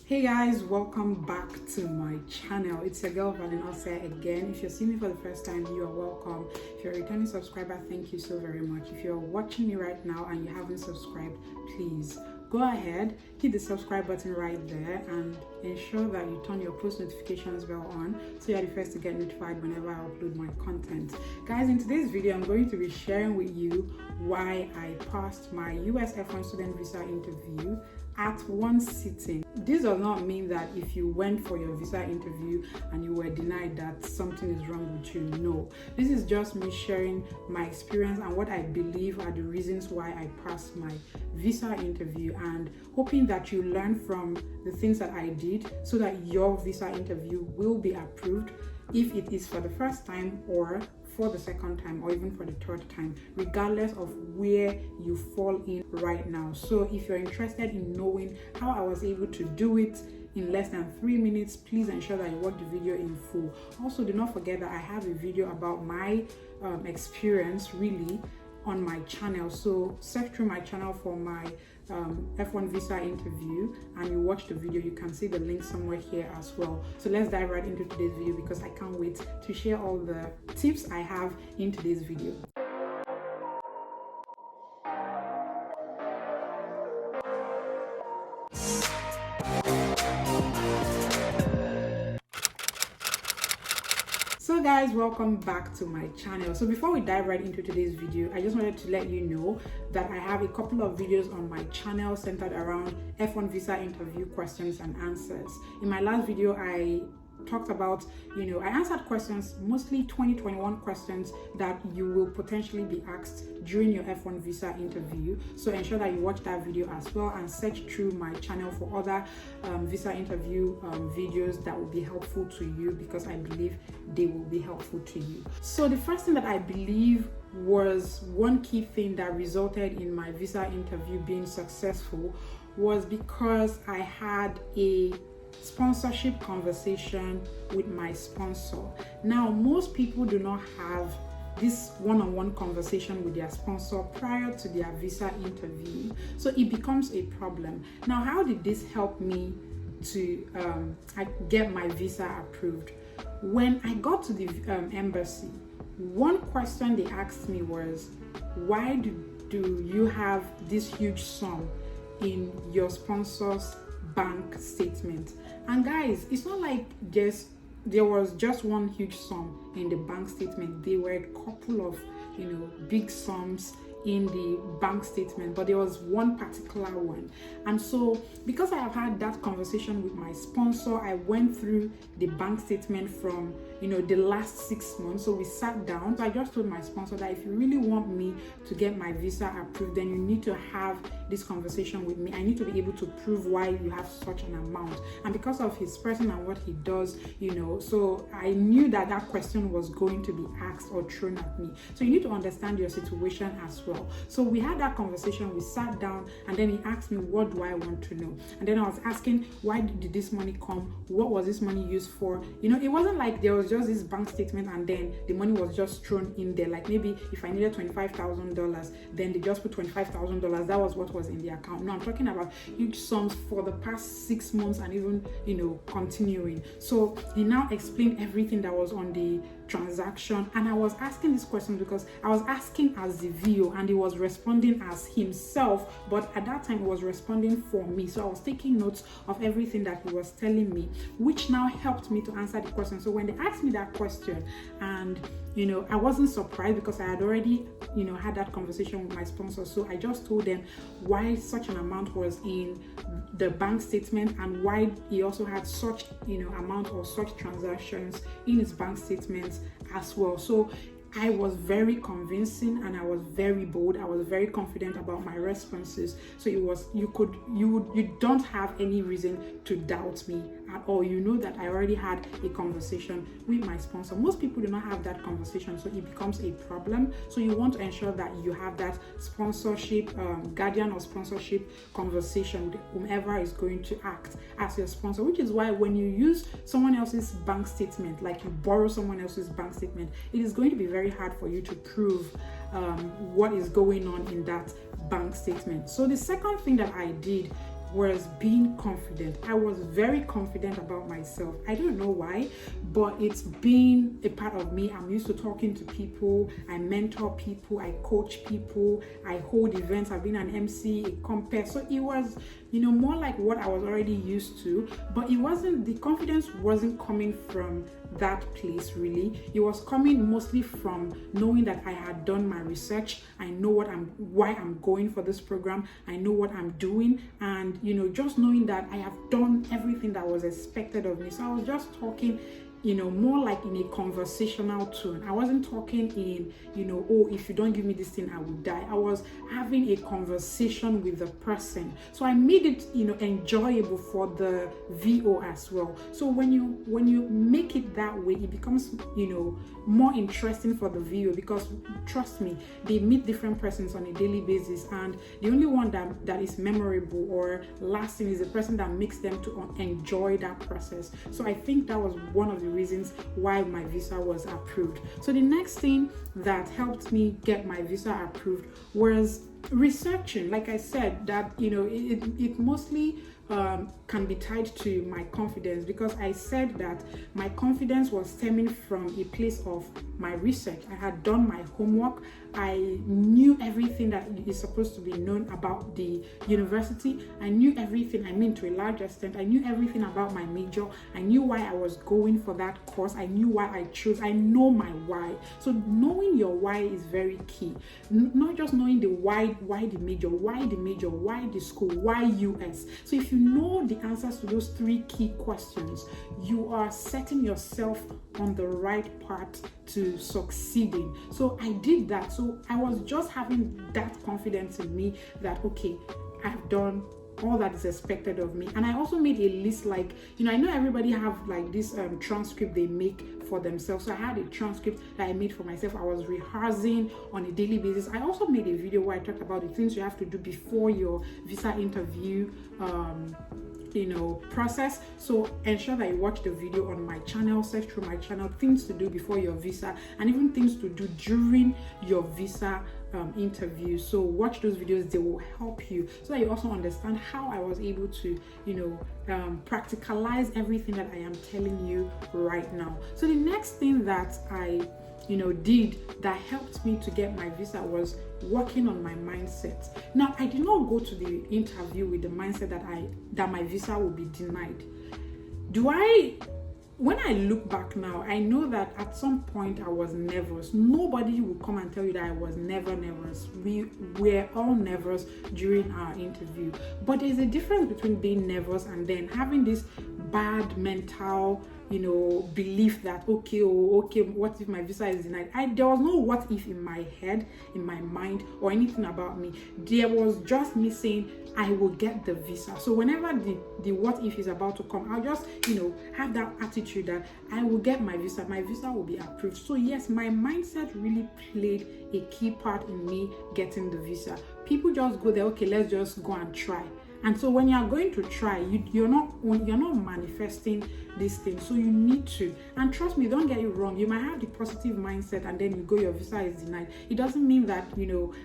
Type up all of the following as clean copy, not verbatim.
Hey guys, welcome back to my channel. It's your girl Valinosa again. If you're seeing me for the first time, you are welcome. If you're a returning subscriber, thank you so very much. If you're watching me right now and you haven't subscribed, please go ahead, hit the subscribe button right there and ensure that you turn your post notifications bell on so you're the first to get notified whenever I upload my content. Guys, in today's video, I'm going to be sharing with you why I passed my US F1 student visa interview at one sitting. This does not mean that if you went for your visa interview and you were denied that something is wrong with you. No, this is just me sharing my experience and what I believe are the reasons why I passed my visa interview, and hoping that you learn from the things that I did so that your visa interview will be approved, if it is for the first time or for the second time or even for the third time, regardless of where you fall in right now. So if you're interested in knowing how I was able to do it in less than 3 minutes, please ensure that you watch the video in full. Also, do not forget that I have a video about my experience really on my channel. So search through my channel for my F1 visa interview and you watch the video. You can see the link somewhere here as well. So let's dive right into today's video because I can't wait to share all the tips I have in today's video. So guys, welcome back to my channel. So before we dive right into today's video, I just wanted to let you know that I have a couple of videos on my channel centered around F1 visa interview questions and answers. In my last video, I talked about, I answered questions, mostly 2021 questions that you will potentially be asked during your F1 visa interview. So ensure that you watch that video as well and search through my channel for other visa interview videos that will be helpful to you, because I believe they will be helpful to you. So the first thing that I believe was one key thing that resulted in my visa interview being successful was because I had a sponsorship conversation with my sponsor. Now, most people do not have this one-on-one conversation with their sponsor prior to their visa interview, so it becomes a problem. Now, how did this help me to get my visa approved? When I got to the embassy, one question they asked me was, why do you have this huge sum in your sponsor's bank statement? And guys, it's not like there was just one huge sum in the bank statement. There were a couple of big sums in the bank statement, but there was one particular one. And so because I have had that conversation with my sponsor, I went through the bank statement from the last 6 months. So we sat down. So I just told my sponsor that if you really want me to get my visa approved, then you need to have this conversation with me. I need to be able to prove why you have such an amount. And because of his person and what he does, so I knew that that question was going to be asked or thrown at me. So you need to understand your situation as well. So we had that conversation, we sat down, and then he asked me, what do I want to know? And then I was asking, why did this money come? What was this money used for? It wasn't like there was just this bank statement and then the money was just thrown in there. Like maybe if I needed $25,000, then they just put $25,000. That was what was in the account. No, I'm talking about huge sums for the past 6 months and even, continuing. So he now explained everything that was on the transaction, and I was asking this question because I was asking as the VO and he was responding as himself, but at that time he was responding for me. So I was taking notes of everything that he was telling me, which now helped me to answer the question. So when they asked me that question, and I wasn't surprised because I had already had that conversation with my sponsor. So I just told them why such an amount was in the bank statement and why he also had such amount or such transactions in his bank statements as well. So I was very convincing and I was very bold. I was very confident about my responses. So it was, you don't have any reason to doubt me at all. You know that I already had a conversation with my sponsor. Most people do not have that conversation, so it becomes a problem. So you want to ensure that you have that sponsorship, guardian or sponsorship conversation with whomever is going to act as your sponsor, which is why when you use someone else's bank statement, like you borrow someone else's bank statement, it is going to be very hard for you to prove what is going on in that bank statement. So the second thing that I did was being confident. I was very confident about myself. I don't know why, but it's been a part of me. I'm used to talking to people. I mentor people. I coach people. I hold events. I've been an MC, a compere. So it was, more like what I was already used to, but the confidence wasn't coming from that place really. It was coming mostly from knowing that I had done my research. I know why I'm going for this program. I know what I'm doing, and just knowing that I have done everything that was expected of me. So I was just talking more like in a conversational tone. I wasn't talking in, oh, if you don't give me this thing, I will die. I was having a conversation with the person. So I made it, enjoyable for the VO as well. So when you make it that way, it becomes, more interesting for the VO, because trust me, they meet different persons on a daily basis, and the only one that is memorable or lasting is the person that makes them to enjoy that process. So I think that was one of the reasons why my visa was approved. So the next thing that helped me get my visa approved was researching. Like I said, that it mostly can be tied to my confidence, because I said that my confidence was stemming from a place of my research. I had done my homework. I knew everything that is supposed to be known about the university. I knew everything, to a large extent. I knew everything about my major. I knew why I was going for that course. I knew why I chose. I know my why. So knowing your why is very key. Not just knowing the why the major, why the school, why US. So if you know the answers to those 3 key questions, you are setting yourself on the right path to succeeding. So I did that. So I was just having that confidence in me that, okay, I've done all that is expected of me. And I also made a list, like, I know everybody have like this transcript they make for themselves. So I had a transcript that I made for myself. I was rehearsing on a daily basis. I also made a video where I talked about the things you have to do before your visa interview process. So ensure that you watch the video on my channel, search through my channel, things to do before your visa, and even things to do during your visa interview. So watch those videos. They will help you so that you also understand how I was able to practicalize everything that I am telling you right now. So the next thing that I did that helped me to get my visa was working on my mindset. Now, I did not go to the interview with the mindset that my visa will be denied. When I look back now, I know that at some point I was nervous. Nobody will come and tell you that I was never nervous. We were all nervous during our interview. But there's a difference between being nervous and then having this bad mental belief that okay, what if my visa is denied? There was no what if in my head, in my mind, or anything about me. There was just me saying I will get the visa. So whenever the what if is about to come, I'll just have that attitude that I will get my visa will be approved. So yes, my mindset really played a key part in me getting the visa. People just go there, okay, let's just go and try. And so when you are going to try, you're not manifesting this thing. So you need to, and trust me, don't get it wrong. You might have the positive mindset and then you go, your visa is denied. It doesn't mean that you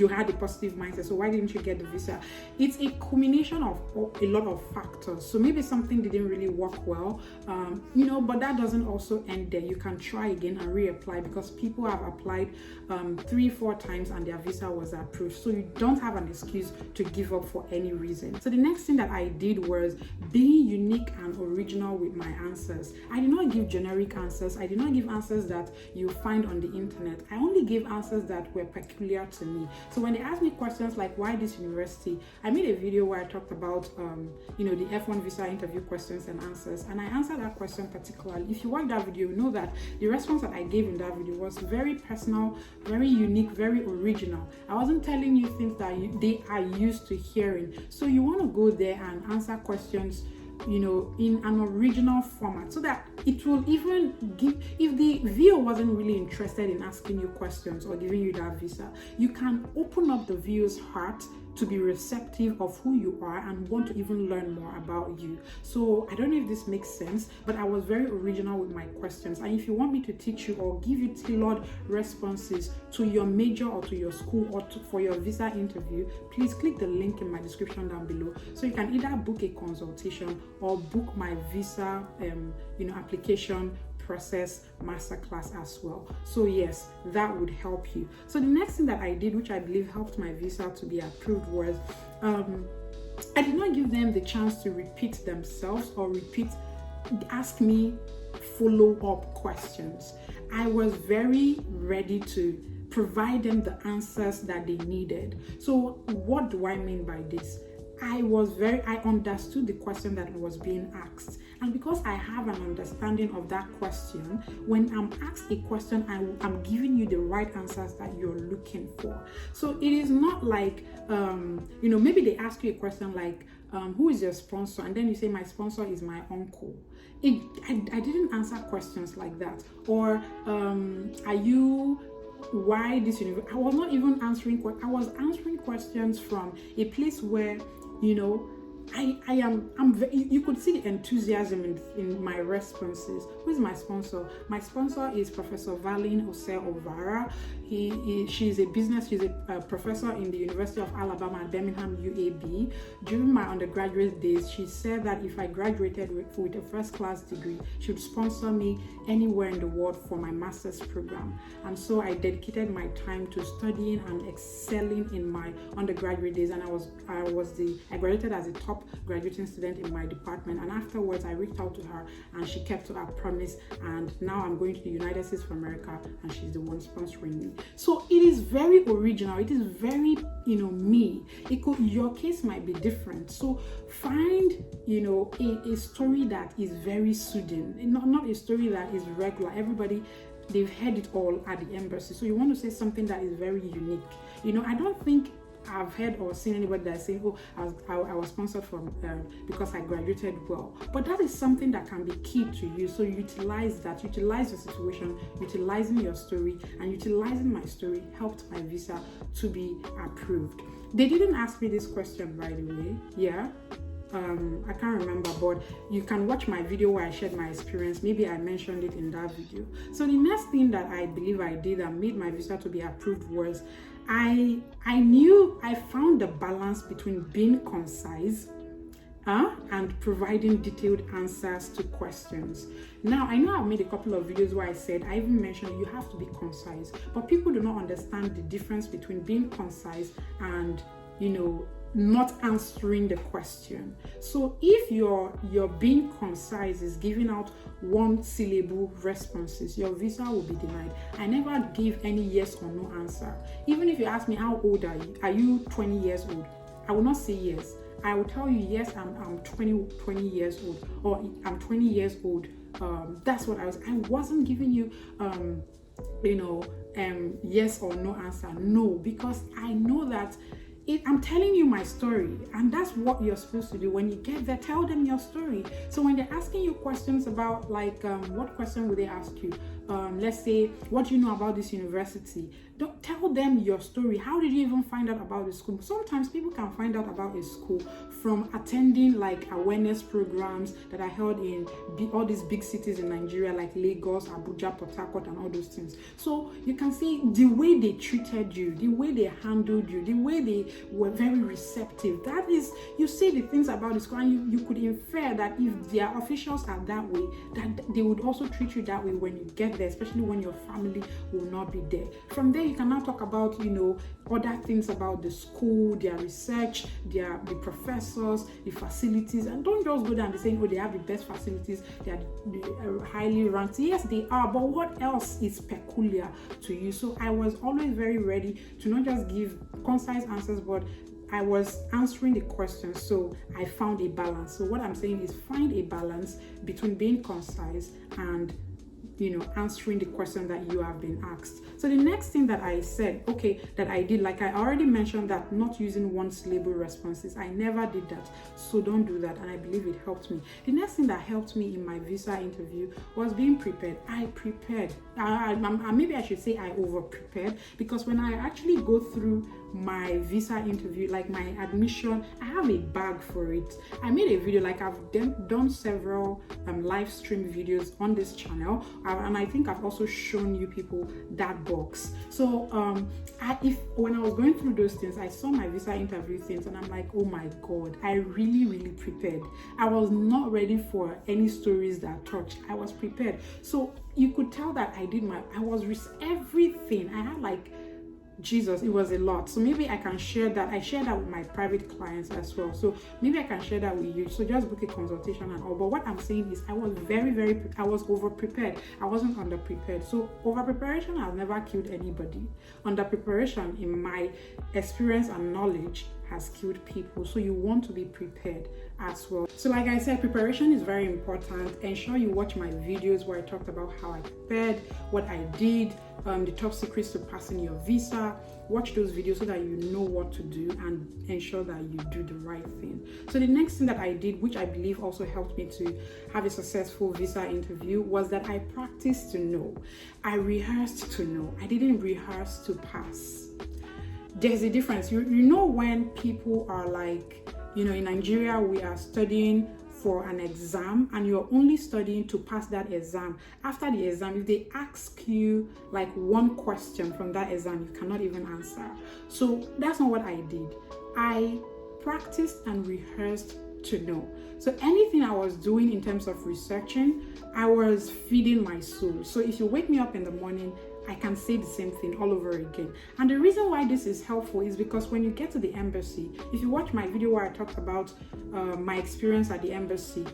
had a positive mindset. So why didn't you get the visa? It's a culmination of a lot of factors. So maybe something didn't really work well, but that doesn't also end there. You can try again and reapply, because people have applied 3-4 times and their visa was approved. So you don't have an excuse to give up for any reason. So the next thing that I did was being unique and original with my answers. I did not give generic answers. I did not give answers that you find on the internet. I only gave answers that were peculiar to me. So when they asked me questions like why this university, I made a video where I talked about the F1 visa interview questions and answers, and I answered that question particularly. If you watch that video, you know that the response that I gave in that video was very personal, very unique, very original. I wasn't telling you things that they are used to hearing. So you want to go there and answer questions in an original format, so that it will even give, if the viewer wasn't really interested in asking you questions or giving you that visa, you can open up the viewer's heart to be receptive of who you are and want to even learn more about you. So I don't know if this makes sense, but I was very original with my questions. And if you want me to teach you or give you tailored responses to your major or to your school or for your visa interview, please click the link in my description down below, so you can either book a consultation or book my visa application process masterclass as well. So yes, that would help you. So the next thing that I did, which I believe helped my visa to be approved, was I did not give them the chance to repeat themselves or ask me follow-up questions. I was very ready to provide them the answers that they needed. So what do I mean by this? I understood the question that was being asked. And because I have an understanding of that question, when I'm asked a question, I'm giving you the right answers that you're looking for. So it is not like, maybe they ask you a question like, who is your sponsor? And then you say, my sponsor is my uncle. I didn't answer questions like that. Or, why this university? I was not even answering. I was answering questions from a place where, you could see the enthusiasm in my responses. Who is my sponsor? My sponsor is Professor Valin Jose Ovara. She's a professor in the University of Alabama at Birmingham, UAB. During my undergraduate days, she said that if I graduated with a first-class degree, she would sponsor me anywhere in the world for my master's program. And so I dedicated my time to studying and excelling in my undergraduate days, and I graduated as a top graduating student in my department. And afterwards, I reached out to her, and she kept to her promise. And now I'm going to the United States of America, and she's the one sponsoring me. So it is very original. It is very, me. Your case might be different. So find, a story that is very soothing, not a story that is regular. Everybody, they've heard it all at the embassy. So you want to say something that is very unique. I don't think I've heard or seen anybody that say, oh, I was sponsored because I graduated well. But that is something that can be key to you. So utilize that, utilize your situation, utilizing your story, and utilizing my story helped my visa to be approved. They didn't ask me this question, by the way. Yeah. I can't remember, but you can watch my video where I shared my experience. Maybe I mentioned it in that video. So the next thing that I believe I did that made my visa to be approved was I found the balance between being concise and providing detailed answers to questions. Now, I know I've made a couple of videos where I even mentioned you have to be concise, but people do not understand the difference between being concise and, not answering the question. So if your being concise is giving out one syllable responses, your visa will be denied. I never gave any yes or no answer. Even if you ask me, how old are you 20 years old? I will not say yes. I will tell you, yes, I'm 20 years old, or I'm 20 years old. That's what I wasn't giving you yes or no answer. No, because I know that I'm telling you my story, and that's what you're supposed to do. When you get there, tell them your story. So when they're asking you questions about, like, what question would they ask you? Let's say, what do you know about this university? Don't tell them your story. How did you even find out about the school? Sometimes people can find out about a school from attending like awareness programs that are held in all these big cities in Nigeria, like Lagos, Abuja, Port Harcourt, and all those things. So you can see the way they treated you, the way they handled you, the way they were very receptive. That is, you say the things about the school, and you could infer that if their officials are that way, that they would also treat you that way when you get there, especially when your family will not be there. From there, you can now talk about, other things about the school, their research, the professors, the facilities, and don't just go down and saying, oh, they have the best facilities, they are highly ranked. Yes, they are, but what else is peculiar to you? So I was always very ready to not just give concise answers, but I was answering the questions, so I found a balance. So what I'm saying is find a balance between being concise and answering the question that you have been asked. So the next thing that I said, that I did, like I already mentioned, that not using one syllable responses, I never did that. So don't do that, and I believe it helped me. The next thing that helped me in my visa interview was being prepared. I prepared. Maybe I should say I over prepared, because when I actually go through my visa interview, like my admission, I have a bag for it. I made a video, like I've done several live stream videos on this channel, and I think I've also shown you people that box. So when I was going through those things, I saw my visa interview things and I'm like, oh my god, I really prepared. I was not ready for any stories that touched. I was prepared. So you could tell that I was everything. I had like, Jesus, it was a lot. So maybe I can share that. I share that with my private clients as well. So maybe I can share that with you. So just book a consultation and all. But what I'm saying is I was I was over prepared. I wasn't under prepared. So over preparation has never killed anybody. Under preparation, in my experience and knowledge, has killed people. So you want to be prepared as well. So like I said, preparation is very important. Ensure you watch my videos where I talked about how I prepared, what I did, the top secrets to passing your visa. Watch those videos so that you know what to do and ensure that you do the right thing. So the next thing that I did, which I believe also helped me to have a successful visa interview, was that I practiced to know. I rehearsed to know. I didn't rehearse to pass. There's a difference. You know, when people are like, in Nigeria, we are studying for an exam and you're only studying to pass that exam. After the exam, if they ask you like one question from that exam, you cannot even answer. So that's not what I did. I practiced and rehearsed to know. So anything I was doing in terms of researching, I was feeding my soul. So if you wake me up in the morning, I can say the same thing all over again. And the reason why this is helpful is because when you get to the embassy, if you watch my video where I talked about my experience at the embassy,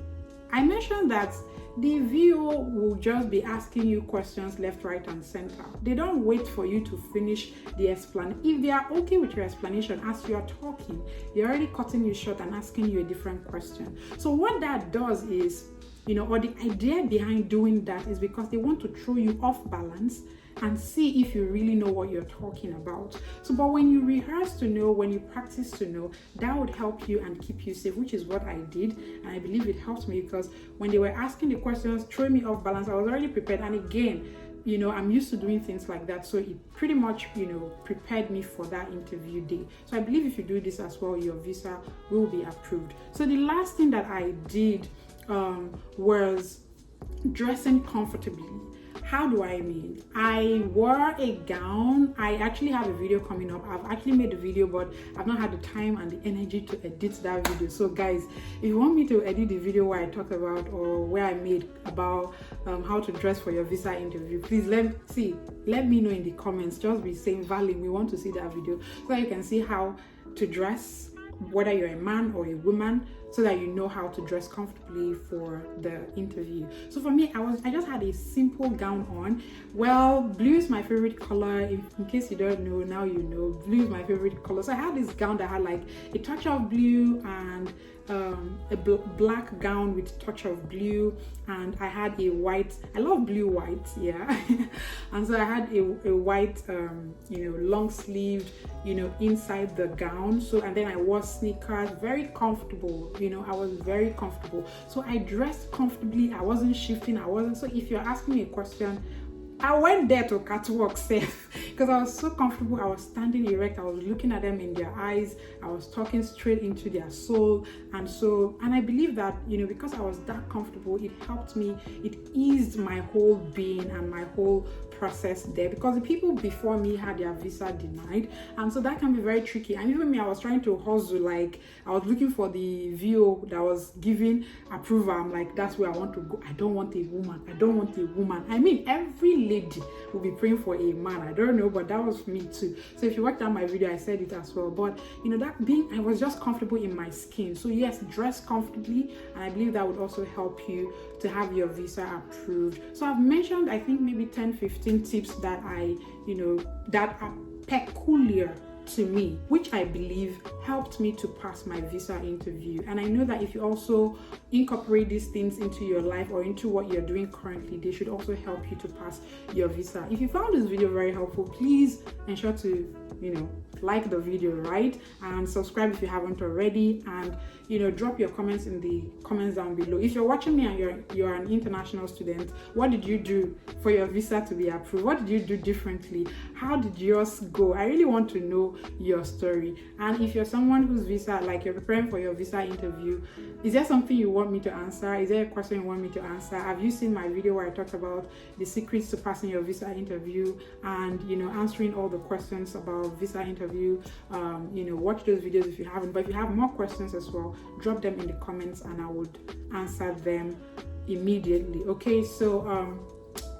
I mentioned that the VO will just be asking you questions left, right, and center. They don't wait for you to finish the explanation. If they are okay with your explanation as you are talking, they're already cutting you short and asking you a different question. So what that does is, or the idea behind doing that is because they want to throw you off balance and see if you really know what you're talking about. So, but when you rehearse to know, when you practice to know, that would help you and keep you safe, which is what I did. And I believe it helped me because when they were asking the questions, throwing me off balance, I was already prepared. And again, I'm used to doing things like that. So it pretty much, prepared me for that interview day. So I believe if you do this as well, your visa will be approved. So the last thing that I did was dressing comfortably. How do I mean? I wore a gown. I actually have a video coming up. I've actually made a video, but I've not had the time and the energy to edit that video. So guys, if you want me to edit the video where I talk about or where I made about how to dress for your visa interview, please let me know in the comments. Just be saying, Vali, we want to see that video so that you can see how to dress, whether you're a man or a woman, so that you know how to dress comfortably for the interview. So for me, I just had a simple gown on. Well, blue is my favorite color. In case you don't know, now you know. Blue is my favorite color. So I had this gown that had like a touch of blue and a black gown with touch of blue, and I had a white. I love blue white, yeah. And so I had a white long sleeved inside the gown. So and then I wore sneakers, very comfortable. I was very comfortable. So I dressed comfortably. I wasn't shifting. So if you're asking me a question, I went there to catwalk safe because I was so comfortable. I was standing erect. I was looking at them in their eyes. I was talking straight into their soul. And I believe that, because I was that comfortable, it helped me. It eased my whole being and my whole process there, because the people before me had their visa denied, and so that can be very tricky. And even me, I was trying to hustle, like I was looking for the VO that was giving approval. I'm like, that's where I want to go. I don't want a woman. I mean, every lady will be praying for a man. I don't know, but that was me too. So if you watched out my video, I said it as well. But I was just comfortable in my skin. So yes, dress comfortably, and I believe that would also help you to have your visa approved. So I've mentioned, I think maybe 10-15 tips that that are peculiar to me, which I believe helped me to pass my visa interview. And I know that if you also incorporate these things into your life or into what you're doing currently, they should also help you to pass your visa. If you found this video very helpful, please ensure to like the video, right? And subscribe if you haven't already. And drop your comments in the comments down below. If you're watching me and you're an international student, what did you do for your visa to be approved? What did you do differently? How did yours go? I really want to know your story. And if you're someone whose visa, like you're preparing for your visa interview, is there something you want me to answer? Is there a question you want me to answer? Have you seen my video where I talked about the secrets to passing your visa interview and answering all the questions about visa interview? Watch those videos if you haven't. But if you have more questions as well, drop them in the comments and I would answer them immediately. Okay, so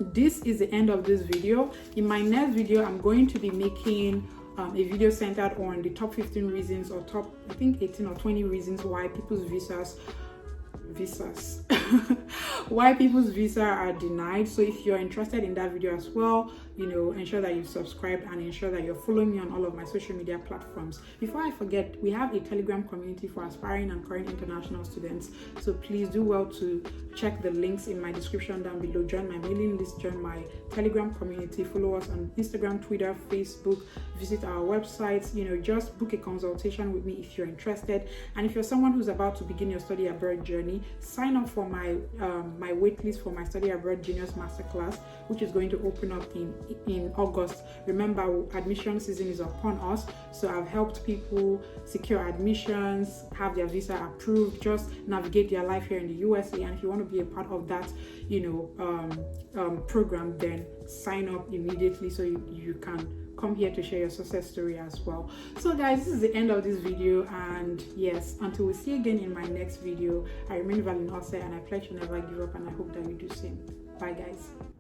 this is the end of this video. In my next video, I'm going to be making a video centered on the top 15 reasons or top, I think 18 or 20 reasons why people's visas why people's visa are denied. So if you're interested in that video as well, ensure that you subscribe and ensure that you're following me on all of my social media platforms. Before I forget, we have a Telegram community for aspiring and current international students, so please do well to check the links in my description down below. Join my mailing list, join my Telegram community, follow us on Instagram, Twitter, Facebook, visit our websites, just book a consultation with me if you're interested. And if you're someone who's about to begin your study abroad journey, sign up for my my waitlist for my Study Abroad Juniors Masterclass, which is going to open up in August. Remember, admission season is upon us, so I've helped people secure admissions, have their visa approved, just navigate their life here in the USA. And if you want to be a part of that program, then sign up immediately so you can come here to share your success story as well. So guys, this is the end of this video, and yes, until we see again in my next video, I remain Valinose and I pledge to never give up, and I hope that you do the same. Bye guys.